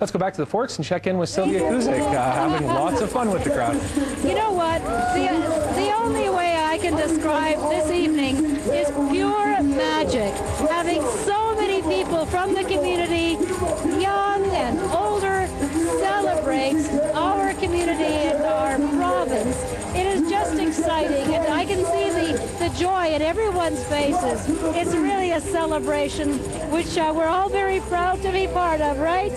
Let's go back to the Forks and check in with Sylvia Kuzik, having lots of fun with the crowd. You know what? The only way I can describe this evening is pure magic. Having so many people from the community, young and older, celebrate our community and our province. It is just exciting, and I can see the joy in everyone's faces. It's really a celebration, which we're all very proud to be part of, right?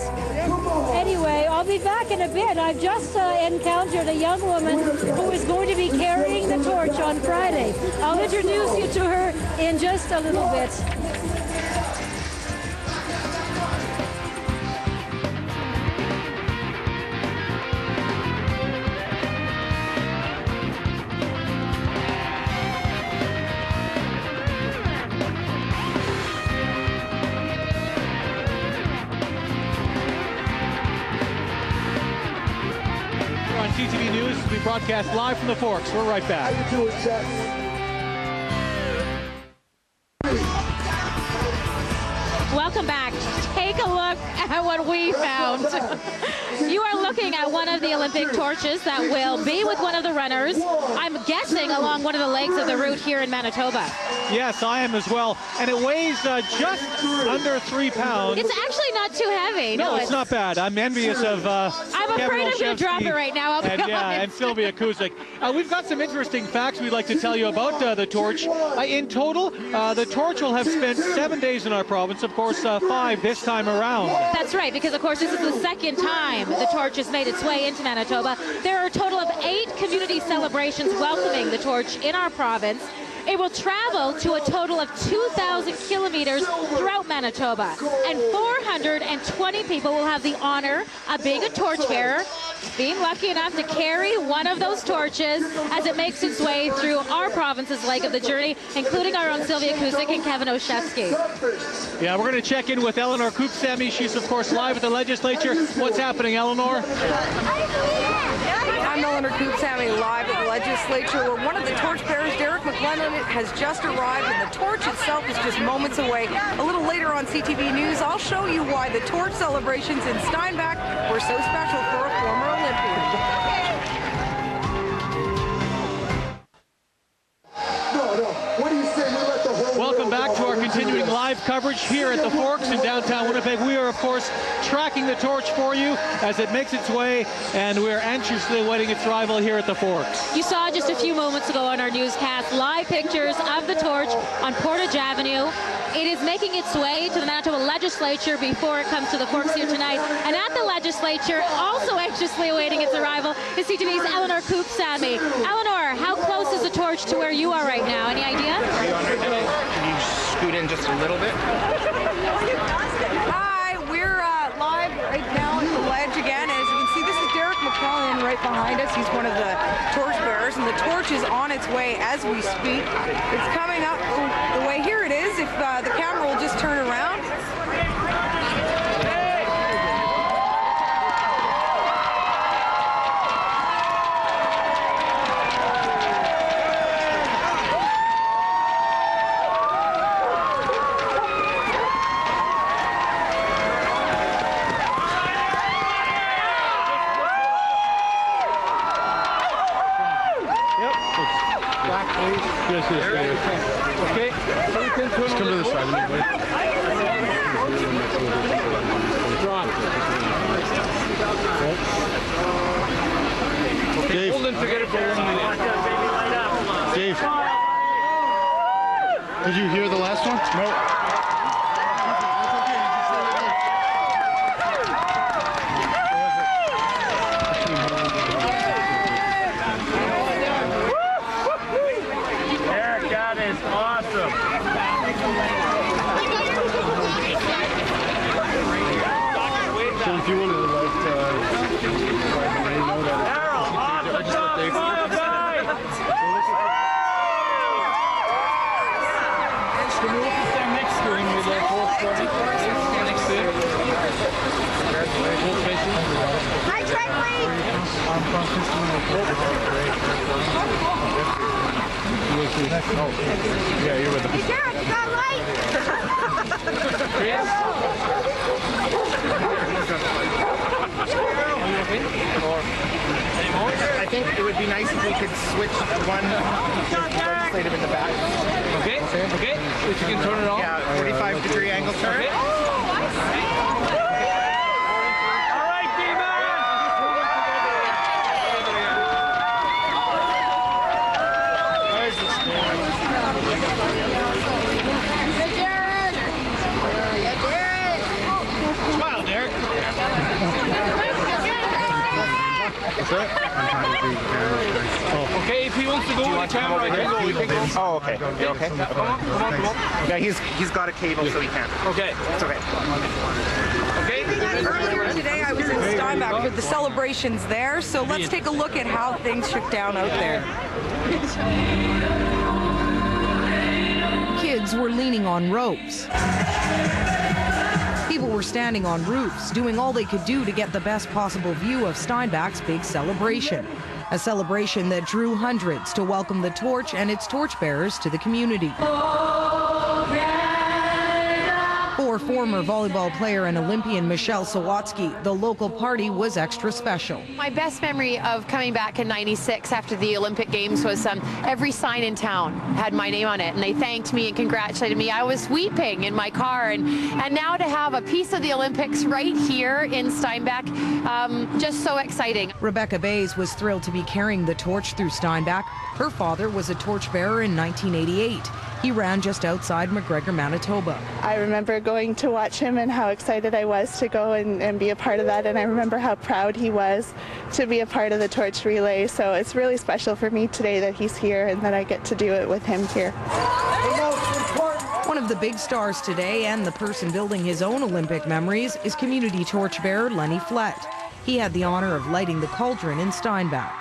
Anyway, I'll be back in a bit. I've just encountered a young woman who is going to be carrying the torch on Friday. I'll introduce you to her in just a little bit. CTV News, we broadcast live from the Forks. We're right back. How you doing, Jack? Welcome back. Take a look at what we found. You are looking at one of the Olympic torches that will be with one of the runners, I'm guessing along one of the legs of the route here in Manitoba. Yes, I am as well. And it weighs just under 3 pounds. It's actually not too heavy. No, it's not bad. I'm envious of I'm afraid I'm going to drop it right now. And Sylvia Kuzik. We've got some interesting facts we'd like to tell you about the torch. In total, the torch will have spent 7 days in our province. Of course, 5 this time around. That's right, because of course this is the second time the torch has made its way into Manitoba. There are a total of 8 community celebrations welcoming the torch in our province. It will travel to a total of 2,000 kilometers throughout Manitoba, and 420 people will have the honor of being a torchbearer, being lucky enough to carry one of those torches as it makes its way through our province's leg of the journey, including our own Sylvia Kuzik and Kevin Oshevsky. Yeah, we're going to check in with Eleanor Koopsamy. She's, of course, live at the legislature. What's happening, Eleanor? I'm Eleanor Koopsamy, live at the legislature, where one of the torchbearers, Derek McLennan, has just arrived, and the torch itself is just moments away. A little later on CTV News, I'll show you why the torch celebrations in Steinbach were so special for a former Olympian. Welcome back to our continuing live coverage here at the Forks in downtown Winnipeg. We are, of course, tracking the torch for you as it makes its way, and we're anxiously awaiting its arrival here at the Forks. You saw just a few moments ago on our newscast live pictures of the torch on Portage Avenue. It is making its way to the Manitoba legislature before it comes to the Forks here tonight. And at the legislature, also anxiously awaiting its arrival, is CTV's Eleanor Koopsamy. Eleanor, how close is the torch to where you are right now? Any idea? Are you under today? Can you scoot in just a little bit? Hi, we're live right now at the ledge again. As you can see, this is Derek McLennan right behind us. He's one of the torchbearers, and the torch is on its way as we speak. It's coming up the way. Here it is. If the camera will just turn around. Okay. Just come to the side of me, buddy. Dave. Hold in together for 1 minute. Dave. Did you hear the last one? No. So if you wanted to like know that Arrow off the top, can you look at that next screen with like whole story? Next to it. Hi, Trent. Yeah, you're with them. Hey, Derek, you got light. Chris? think it would be nice if we could switch one legislative in the back. Okay. If you can turn it on. Yeah, 45-degree angle turn. Okay. Smile, Derek. Okay, if he wants to go with the camera, I can go. We can go. Oh, okay. You're okay? Come on. Yeah, he's got a cable, so he can't. Okay. It's okay. Okay. Earlier today, I was in Steinbach with the celebrations there, so let's take a look at how things shook down out there. Kids were leaning on ropes. People were standing on roofs, doing all they could do to get the best possible view of Steinbach's big celebration. A celebration that drew hundreds to welcome the torch and its torchbearers to the community. For former volleyball player and Olympian Michelle Sawatsky, the local party was extra special. My best memory of coming back in '96 after the Olympic Games was every sign in town had my name on it, and they thanked me and congratulated me. I was weeping in my car, and now to have a piece of the Olympics right here in Steinbach, just so exciting. Rebecca Bays was thrilled to be carrying the torch through Steinbach. Her father was a torchbearer in 1988. He ran just outside McGregor, Manitoba. I remember going to watch him and how excited I was to go and be a part of that, and I remember how proud he was to be a part of the torch relay. So it's really special for me today that he's here and that I get to do it with him here. One of the big stars today, and the person building his own Olympic memories, is community torchbearer Lenny Flett. He had the honor of lighting the cauldron in Steinbach.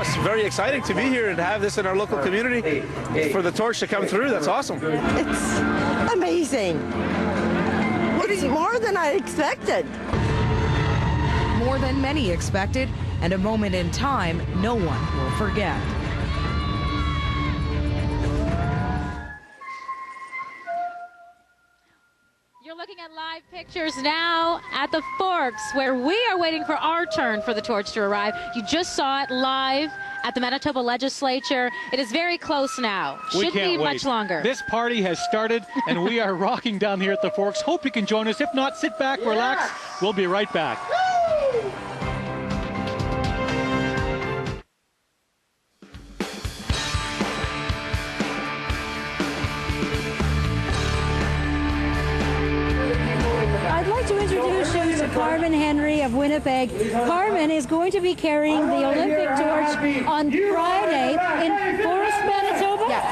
It's very exciting to be here and to have this in our local community for the torch to come through. That's awesome. It's amazing. It's more than I expected. More than many expected, and a moment in time no one will forget. You're looking at live pictures now at the Forks, where we are waiting for our turn for the torch to arrive. You just saw it live at the Manitoba Legislature. It is very close now. Shouldn't be much longer. This party has started, and we are rocking down here at the Forks. Hope you can join us. If not, sit back, relax. We'll be right back. Carmen Henry of Winnipeg. Carmen is going to be carrying the Olympic torch on Friday in Forest, Manitoba. Yeah.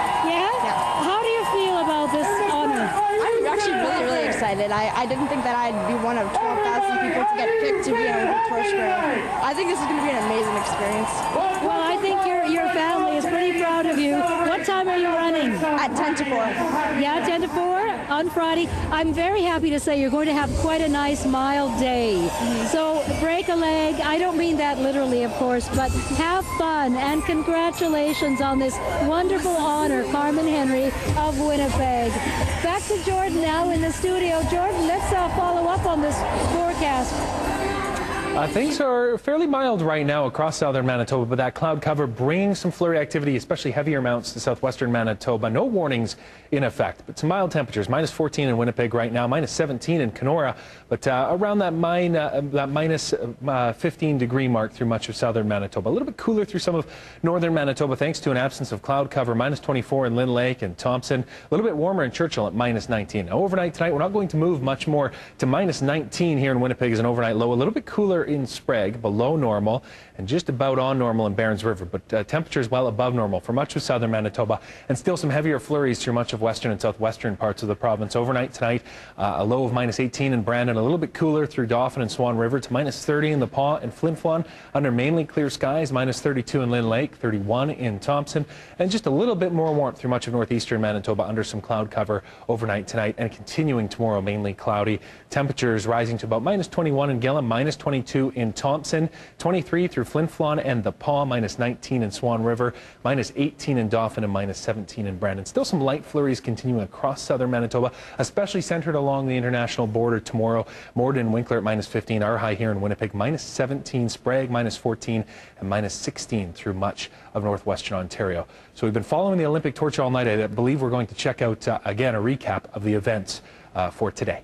How do you feel about this honor? I'm actually really excited. I didn't think that I'd be one of 12,000 people to get picked to be a torchbearer. I think this is going to be an amazing experience. Well, I think your family is pretty proud of you. What time are you running? At 10 to 4. Yeah, 10 to 4 on Friday. I'm very happy to say you're going to have quite a nice mild day. So break a leg. I don't mean that literally, of course, but have fun and congratulations on this wonderful honor, Carmen Henry of Winnipeg. Back to Jordan now in the studio. Jordan, let's follow up on this forecast. Things are fairly mild right now across southern Manitoba, but that cloud cover bringing some flurry activity, especially heavier amounts to southwestern Manitoba. No warnings in effect, but some mild temperatures. Minus 14 in Winnipeg right now, minus 17 in Kenora, but around that minus 15-degree mark through much of southern Manitoba. A little bit cooler through some of northern Manitoba thanks to an absence of cloud cover. Minus 24 in Lynn Lake and Thompson. A little bit warmer in Churchill at minus 19. Now, overnight tonight, we're not going to move much more to minus 19 here in Winnipeg as an overnight low. A little bit cooler in Sprague, below normal, and just about on normal in Barons River, but temperatures well above normal for much of southern Manitoba, and still some heavier flurries through much of western and southwestern parts of the province. Overnight tonight, a low of minus 18 in Brandon, a little bit cooler through Dauphin and Swan River to minus 30 in the Paw and Flin Flon under mainly clear skies, minus 32 in Lynn Lake, 31 in Thompson, and just a little bit more warmth through much of northeastern Manitoba under some cloud cover overnight tonight, and continuing tomorrow mainly cloudy. Temperatures rising to about minus 21 in Gillam, minus 22 -22 in Thompson, 23 through Flin Flon and the Paw, -19 in Swan River, -18 in Dauphin, and -17 in Brandon. Still some light flurries continuing across southern Manitoba, especially centered along the international border tomorrow. Morden and Winkler at -15. Our high here in Winnipeg, -17. Sprague, -14, and -16 through much of northwestern Ontario. So we've been following the Olympic torch all night. I believe we're going to check out, again, a recap of the events for today.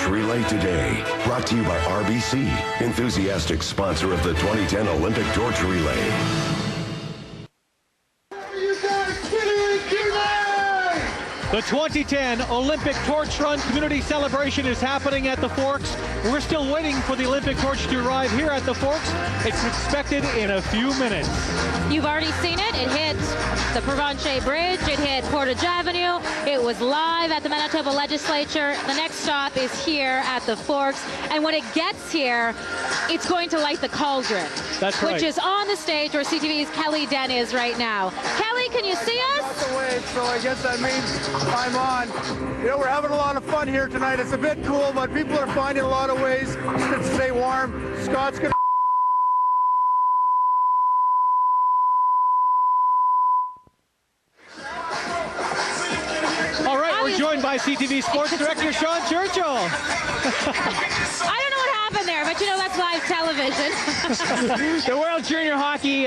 Relay Today, brought to you by RBC, enthusiastic sponsor of the 2010 Olympic Torch Relay. The 2010 Olympic Torch Run Community Celebration is happening at the Forks. We're still waiting for the Olympic torch to arrive here at the Forks. It's expected in a few minutes. You've already seen it. It hit the Provencher Bridge. It hit Portage Avenue. It was live at the Manitoba Legislature. The next stop is here at the Forks. And when it gets here, it's going to light the cauldron. That's right. Which is on the stage where CTV's Kelly Den is right now. Kelly, can you see us? That's the way, so I guess that means I'm on. You know, we're having a lot of fun here tonight. It's a bit cool, but people are finding a lot of ways to stay warm. Scott's gonna All right, we're joined by CTV Sports Director Sean Churchill. I don't know what happened there, but you know, that's live television. The World Junior Hockey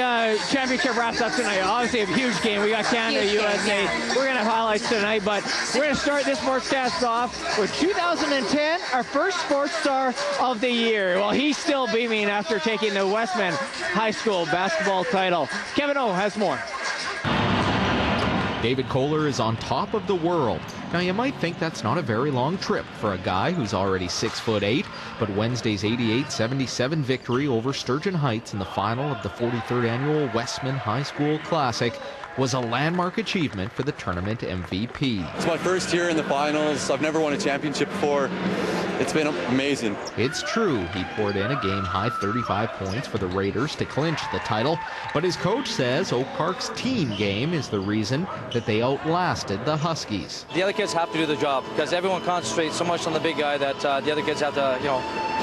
Championship wraps up tonight. Obviously a huge game. We got Canada, USA. Yeah. We're going to have highlights tonight, but we're going to start this sportscast off with 2010, our first sports star of the year. Well, he's still beaming after taking the Westman High School basketball title. Kevin O has more. David Kohler is on top of the world. Now, you might think that's not a very long trip for a guy who's already 6'8", but Wednesday's 88-77 victory over Sturgeon Heights in the final of the 43rd annual Westman High School Classic was a landmark achievement for the tournament MVP. It's my first year in the finals. I've never won a championship before. It's been amazing. It's true, he poured in a game-high 35 points for the Raiders to clinch the title, but his coach says Oak Park's team game is the reason that they outlasted the Huskies. The other kids have to do the job because everyone concentrates so much on the big guy that the other kids have to,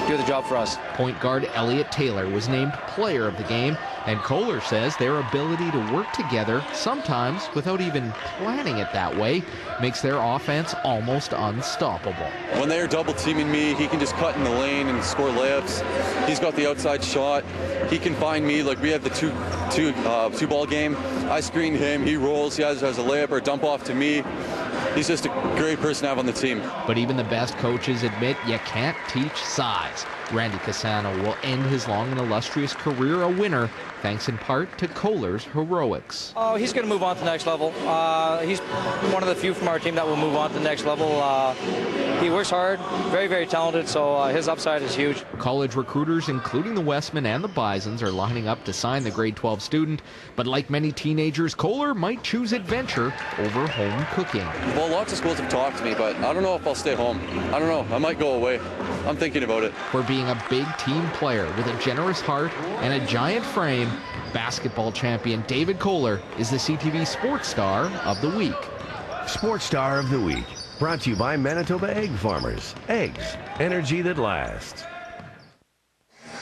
do the job for us. Point guard Elliot Taylor was named player of the game, and Kohler says their ability to work together, sometimes without even planning it that way, makes their offense almost unstoppable. When they are double teaming me, he can just cut in the lane and score layups. He's got the outside shot. He can find me. Like, we have the two ball game. I screen him. He rolls. He has a layup or a dump off to me. He's just a great person to have on the team. But even the best coaches admit you can't teach size. Randy Cassano will end his long and illustrious career a winner, thanks in part to Kohler's heroics. Oh, he's going to move on to the next level. He's one of the few from our team that will move on to the next level. He works hard, very, very talented, so his upside is huge. College recruiters, including the Westmen and the Bisons, are lining up to sign the grade 12 student, but like many teenagers, Kohler might choose adventure over home cooking. Well, lots of schools have talked to me, but I don't know if I'll stay home. I don't know. I might go away. I'm thinking about it. For being a big team player with a generous heart and a giant frame, basketball champion David Kohler is the CTV Sports Star of the Week. Sports Star of the Week, brought to you by Manitoba Egg Farmers. Eggs, energy that lasts.